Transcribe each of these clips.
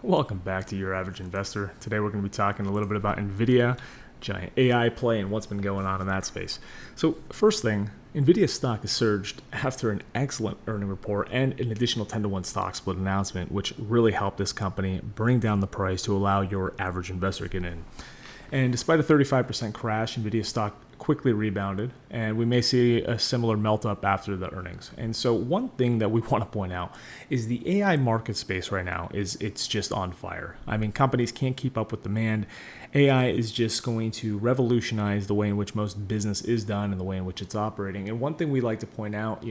Welcome back to Your Average Investor. Today we're going to be talking a little bit about NVIDIA, giant AI play, and what's been going on in that space. So first thing, NVIDIA stock has surged after an excellent earning report and an additional 10-to-1 stock split announcement, which really helped this company bring down the price to allow your average investor to get in. And despite a 35% crash, NVIDIA stock quickly rebounded, and we may see a similar melt up after the earnings. And so one thing that we want to point out is the AI market space right now it's just on fire. I mean, companies can't keep up with demand. AI is just going to revolutionize the way in which most business is done and the way in which it's operating. And one thing we like to point out,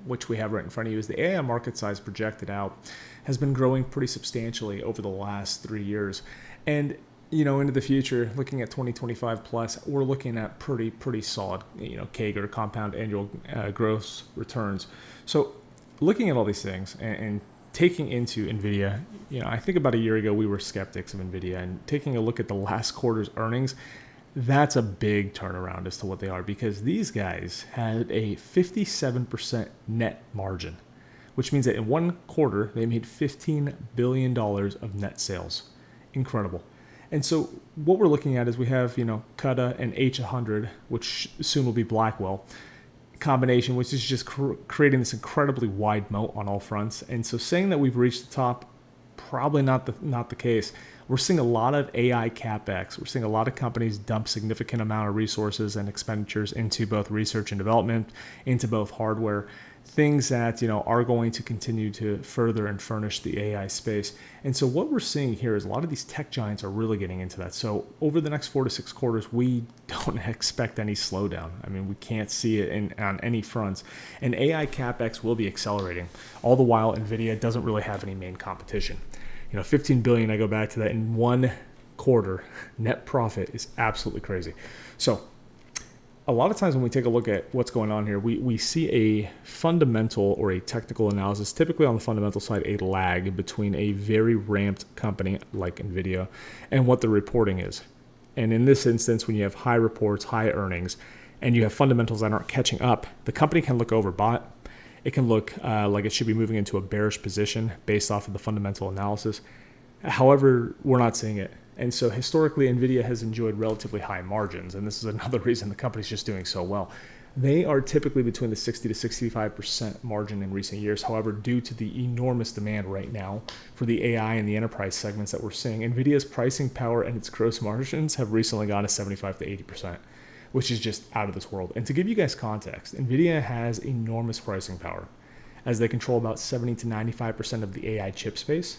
which we have right in front of you, is the AI market size projected out has been growing pretty substantially over the last 3 years. And into the future, looking at 2025 plus, we're looking at pretty solid, CAGR, compound annual gross returns. So looking at all these things and taking into NVIDIA, I think about a year ago, we were skeptics of NVIDIA, and taking a look at the last quarter's earnings, that's a big turnaround as to what they are, because these guys had a 57% net margin, which means that in one quarter, they made $15 billion of net sales. Incredible. And so what we're looking at is we have, CUDA and H100, which soon will be Blackwell, combination, which is just creating this incredibly wide moat on all fronts. And so saying that we've reached the top, probably not the case. We're seeing a lot of AI CapEx. We're seeing a lot of companies dump significant amount of resources and expenditures into both research and development, into both hardware, things that are going to continue to further and furnish the AI space. And so what we're seeing here is a lot of these tech giants are really getting into that. So over the next 4 to 6 quarters, we don't expect any slowdown. I mean, we can't see it on any fronts. And AI CapEx will be accelerating. All the while, NVIDIA doesn't really have any main competition. 15 billion, I go back to that in one quarter, net profit is absolutely crazy. So a lot of times when we take a look at what's going on here, we see a fundamental or a technical analysis, typically on the fundamental side, a lag between a very ramped company like NVIDIA and what the reporting is. And in this instance, when you have high reports, high earnings, and you have fundamentals that aren't catching up, the company can look overbought. It can look like it should be moving into a bearish position based off of the fundamental analysis. However, we're not seeing it. And so historically, NVIDIA has enjoyed relatively high margins, and this is another reason the company's just doing so well. They are typically between the 60 to 65% margin in recent years. However, due to the enormous demand right now for the AI and the enterprise segments that we're seeing, NVIDIA's pricing power and its gross margins have recently gone to 75 to 80%, which is just out of this world. And to give you guys context, NVIDIA has enormous pricing power as they control about 70 to 95% of the AI chip space.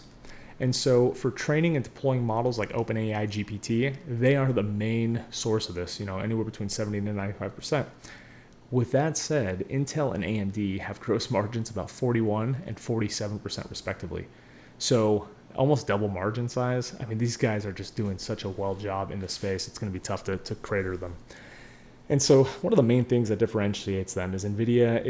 And so for training and deploying models like OpenAI GPT, they are the main source of this, anywhere between 70 to 95%. With that said, Intel and AMD have gross margins about 41 and 47% respectively. So almost double margin size. I mean, these guys are just doing such a well job in the space. It's going to be tough to crater them. And so one of the main things that differentiates them is NVIDIA,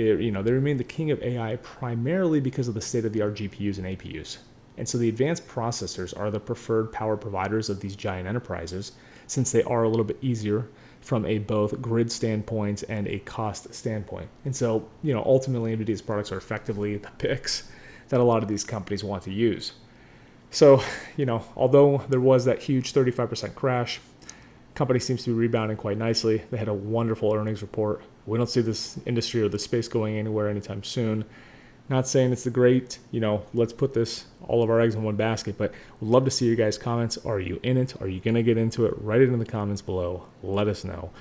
they remain the king of AI primarily because of the state-of-the-art GPUs and APUs. And so the advanced processors are the preferred power providers of these giant enterprises, since they are a little bit easier from a both grid standpoint and a cost standpoint. And so, ultimately NVIDIA's products are effectively the picks that a lot of these companies want to use. So, although there was that huge 35% crash, company seems to be rebounding quite nicely. They had a wonderful earnings report. We don't see this industry or the space going anywhere anytime soon. Not saying it's the great, let's put all of our eggs in one basket, but we'd love to see your guys' comments. Are you in it? Are you going to get into it? Write it in the comments below. Let us know.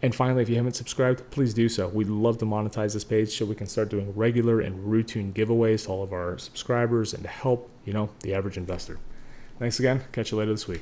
And finally, if you haven't subscribed, please do so. We'd love to monetize this page so we can start doing regular and routine giveaways to all of our subscribers and to help, the average investor. Thanks again. Catch you later this week.